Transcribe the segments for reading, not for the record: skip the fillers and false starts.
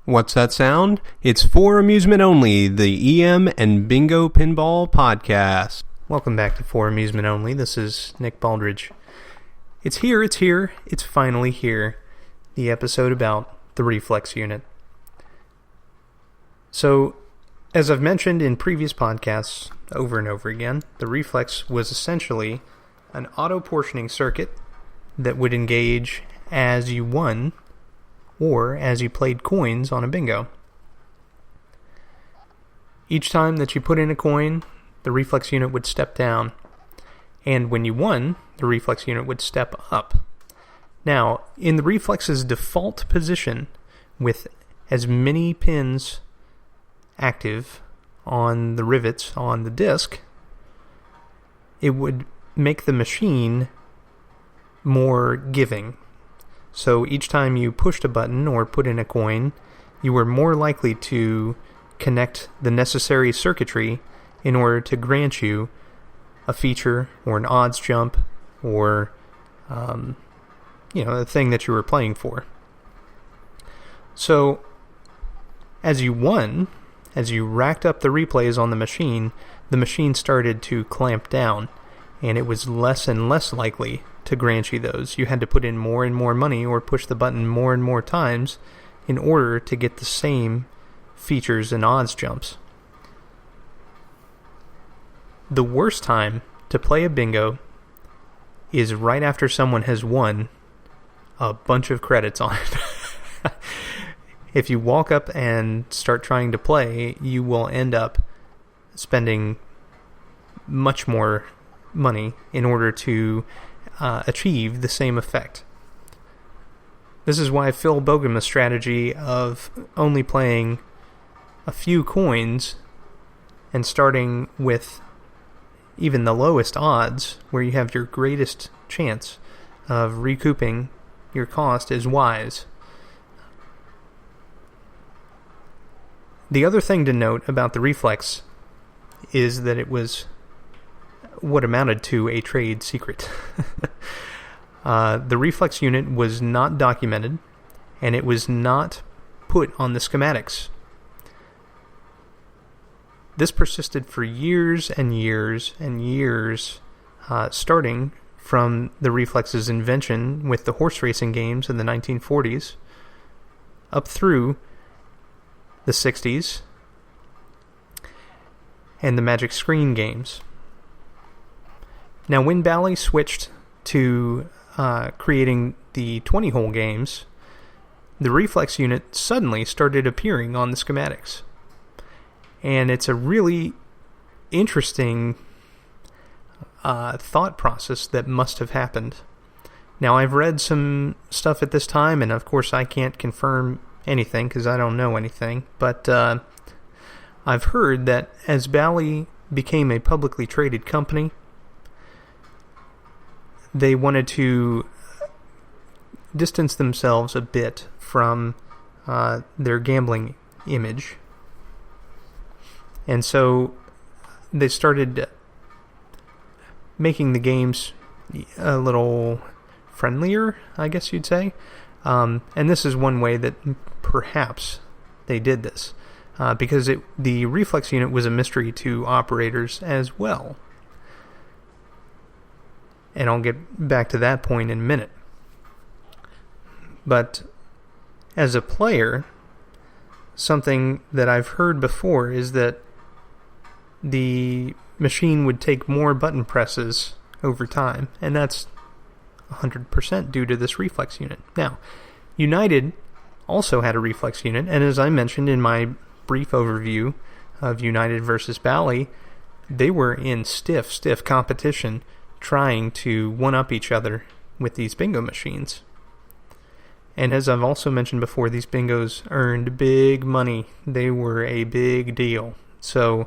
What's that sound? It's For Amusement Only, the EM and Bingo Pinball Podcast. Welcome back to For Amusement Only. This is Nick Baldridge. It's here, it's finally here. The episode about the Reflex Unit. So, as I've mentioned in previous podcasts over and over again, the Reflex was essentially an auto-portioning circuit that would engage as you won or as you played coins on a bingo. Each time that you put in a coin, the Reflex Unit would step down, and when you won, the Reflex Unit would step up. Now, in the Reflex's default position, with as many pins active on the rivets on the disc, it would make the machine more giving. So each time you pushed a button or put in a coin, you were more likely to connect the necessary circuitry in order to grant you a feature or an odds jump or the thing that you were playing for. So as you won, as you racked up the replays on the machine started to clamp down, and it was less and less likely to grant you those. You had to put in more and more money or push the button more and more times in order to get the same features and odds jumps. The worst time to play a bingo is right after someone has won a bunch of credits on it. If you walk up and start trying to play, you will end up spending much more money in order to achieve the same effect. This is why Phil Bogema's strategy of only playing a few coins and starting with even the lowest odds, where you have your greatest chance of recouping your cost, is wise. The other thing to note about the Reflex is that it was what amounted to a trade secret. The Reflex Unit was not documented, and it was not put on the schematics. This persisted for years and years and years, starting from the Reflex's invention with the horse racing games in the 1940s, up through the 60s, and the Magic Screen games. Now, when Bally switched to creating the 20-hole games, the Reflex Unit suddenly started appearing on the schematics. And it's a really interesting thought process that must have happened. Now, I've read some stuff at this time, and of course I can't confirm anything because I don't know anything, but I've heard that as Bally became a publicly traded company, they wanted to distance themselves a bit from their gambling image. And so they started making the games a little friendlier, I guess you'd say. And this is one way that perhaps they did this, because the Reflex Unit was a mystery to operators as well. And I'll get back to that point in a minute. But as a player, something that I've heard before is that the machine would take more button presses over time, and that's 100% due to this Reflex Unit. Now, United also had a Reflex Unit, and as I mentioned in my brief overview of United versus Bally, they were in stiff competition trying to one-up each other with these bingo machines. And as I've also mentioned before, these bingos earned big money. They were a big deal. So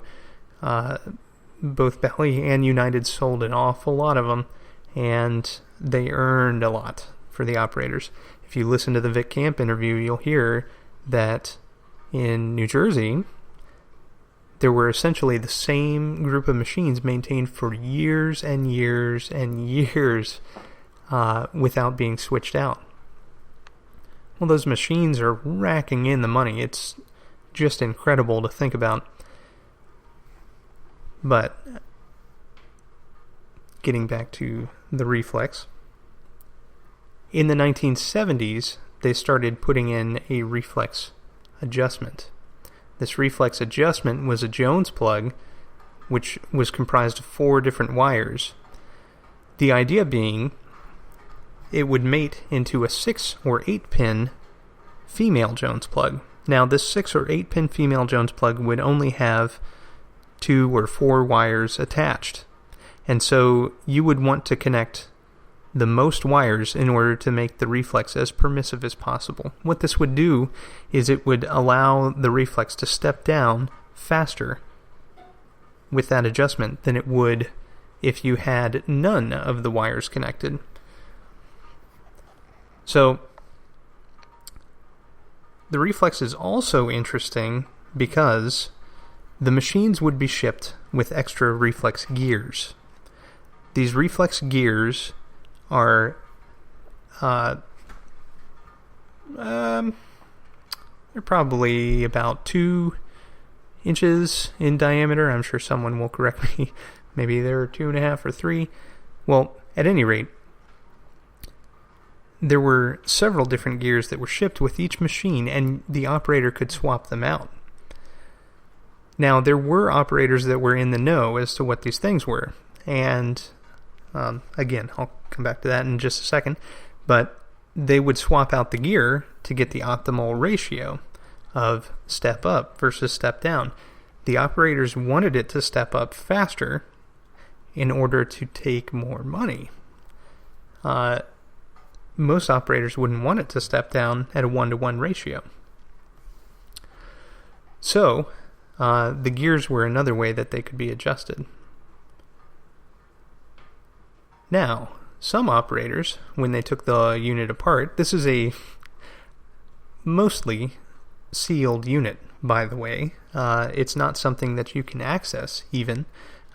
both Bally and United sold an awful lot of them, and they earned a lot for the operators. If you listen to the Vic Camp interview, you'll hear that in New Jersey, there were essentially the same group of machines maintained for years and years and years without being switched out. Well, those machines are racking in the money. It's just incredible to think about. But getting back to the Reflex, in the 1970s, they started putting in a reflex adjustment. This reflex adjustment was a Jones plug, which was comprised of 4 different wires. The idea being it would mate into a 6 or 8 pin female Jones plug. Now, this 6 or 8 pin female Jones plug would only have 2 or 4 wires attached. And so you would want to connect the most wires in order to make the reflex as permissive as possible. What this would do is it would allow the reflex to step down faster with that adjustment than it would if you had none of the wires connected. So the reflex is also interesting because the machines would be shipped with extra reflex gears. These reflex gears are they're probably about 2 inches in diameter. I'm sure someone will correct me. Maybe they're 2.5 or 3. Well, at any rate, there were several different gears that were shipped with each machine, and the operator could swap them out. Now, there were operators that were in the know as to what these things were, and again, I'll come back to that in just a second, but they would swap out the gear to get the optimal ratio of step up versus step down. The operators wanted it to step up faster in order to take more money. Most operators wouldn't want it to step down at a 1-to-1 ratio. So, the gears were another way that they could be adjusted. Now, some operators, when they took the unit apart, this is a mostly sealed unit, by the way. It's not something that you can access, even,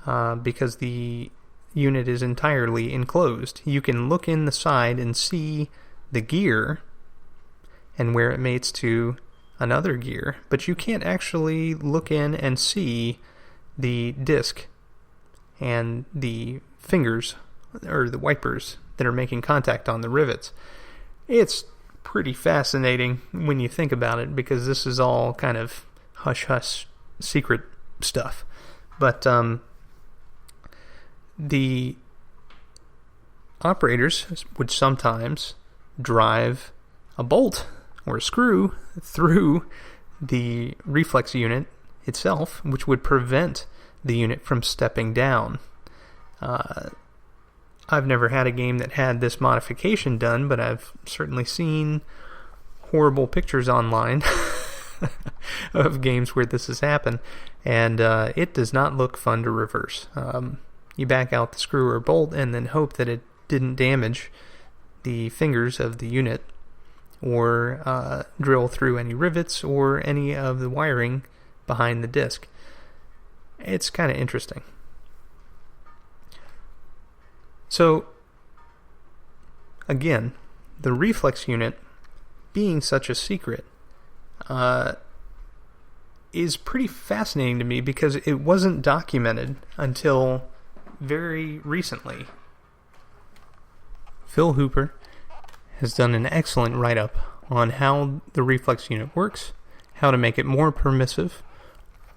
because the unit is entirely enclosed. You can look in the side and see the gear and where it mates to another gear, but you can't actually look in and see the disc and the fingers or the wipers that are making contact on the rivets. It's pretty fascinating when you think about it, because this is all kind of hush-hush secret stuff. But the operators would sometimes drive a bolt or a screw through the reflex unit itself, which would prevent the unit from stepping down. I've never had a game that had this modification done, but I've certainly seen horrible pictures online of games where this has happened, and it does not look fun to reverse. You back out the screw or bolt and then hope that it didn't damage the fingers of the unit or drill through any rivets or any of the wiring behind the disc. It's kind of interesting. So, again, the reflex unit, being such a secret, is pretty fascinating to me because it wasn't documented until very recently. Phil Hooper has done an excellent write-up on how the reflex unit works, how to make it more permissive,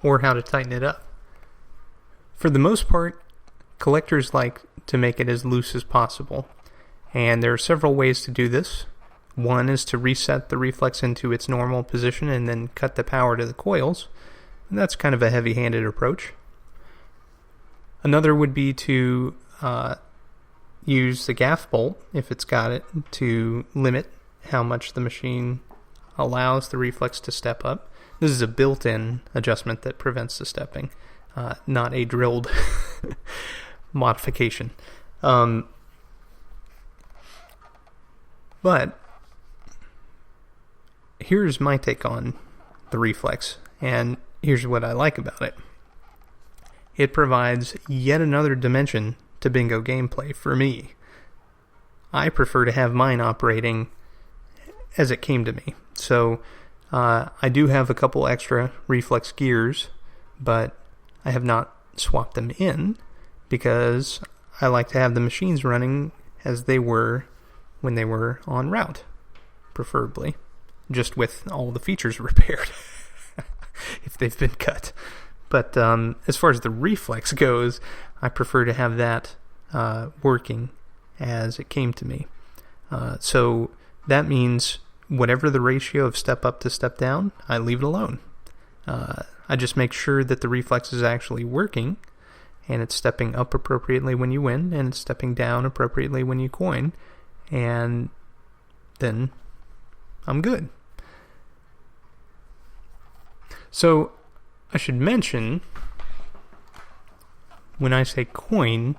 or how to tighten it up. For the most part, collectors like to make it as loose as possible, and there are several ways to do this. One is to reset the reflex into its normal position and then cut the power to the coils. And that's kind of a heavy-handed approach. Another would be to use the gaff bolt, if it's got it, to limit how much the machine allows the reflex to step up. This is a built-in adjustment that prevents the stepping, not a drilled modification. But here's my take on the reflex, and here's what I like about it. It provides yet another dimension to bingo gameplay for me. I prefer to have mine operating as it came to me. So I do have a couple extra reflex gears, but I have not swapped them in because I like to have the machines running as they were when they were en route, preferably, just with all the features repaired if they've been cut. But as far as the reflex goes, I prefer to have that working as it came to me. So that means whatever the ratio of step up to step down, I leave it alone. I just make sure that the reflex is actually working, and it's stepping up appropriately when you win, and it's stepping down appropriately when you coin, and then I'm good. So I should mention, when I say coin,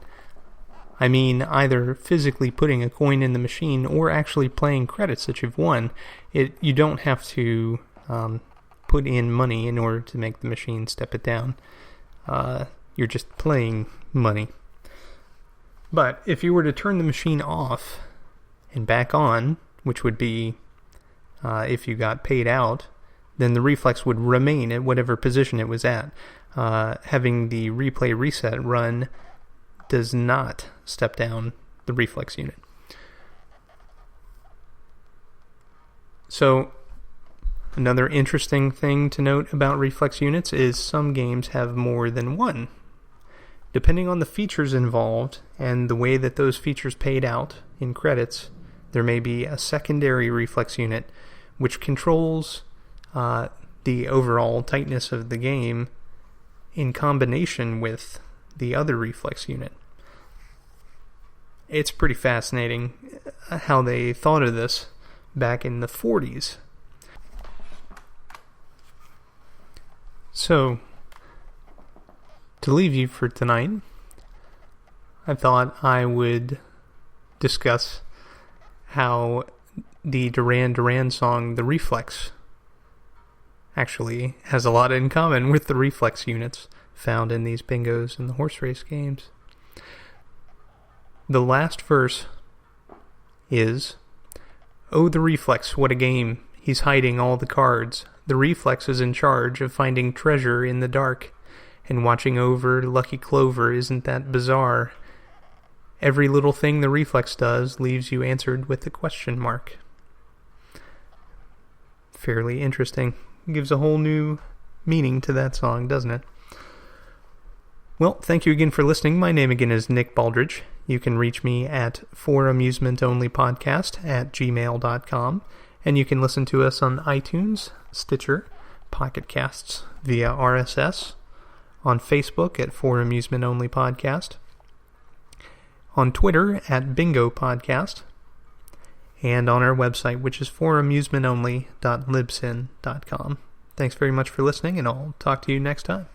I mean either physically putting a coin in the machine or actually playing credits that you've won. You don't have to put in money in order to make the machine step it down. You're just playing money. But if you were to turn the machine off and back on, which would be if you got paid out, then the reflex would remain at whatever position it was at. Having the replay reset run does not step down the reflex unit. So, another interesting thing to note about reflex units is some games have more than one. Depending on the features involved and the way that those features paid out in credits, there may be a secondary reflex unit which controls the overall tightness of the game in combination with the other reflex unit. It's pretty fascinating how they thought of this back in the 40s. So, to leave you for tonight, I thought I would discuss how the Duran Duran song, The Reflex, actually has a lot in common with the reflex units found in these bingos and the horse race games. The last verse is, "Oh, the reflex, what a game. He's hiding all the cards. The reflex is in charge of finding treasure in the dark and watching over Lucky Clover. Isn't that bizarre? Every little thing the reflex does leaves you answered with a question mark." Fairly interesting. Gives a whole new meaning to that song, doesn't it? Well, thank you again for listening. My name again is Nick Baldridge. You can reach me at foramusementonlypodcast@gmail.com, and you can listen to us on iTunes, Stitcher, Pocket Casts via RSS, on Facebook at For Amusement Only Podcast, on Twitter at Bingo Podcast, and on our website, which is foramusementonly.libsyn.com. Thanks very much for listening, and I'll talk to you next time.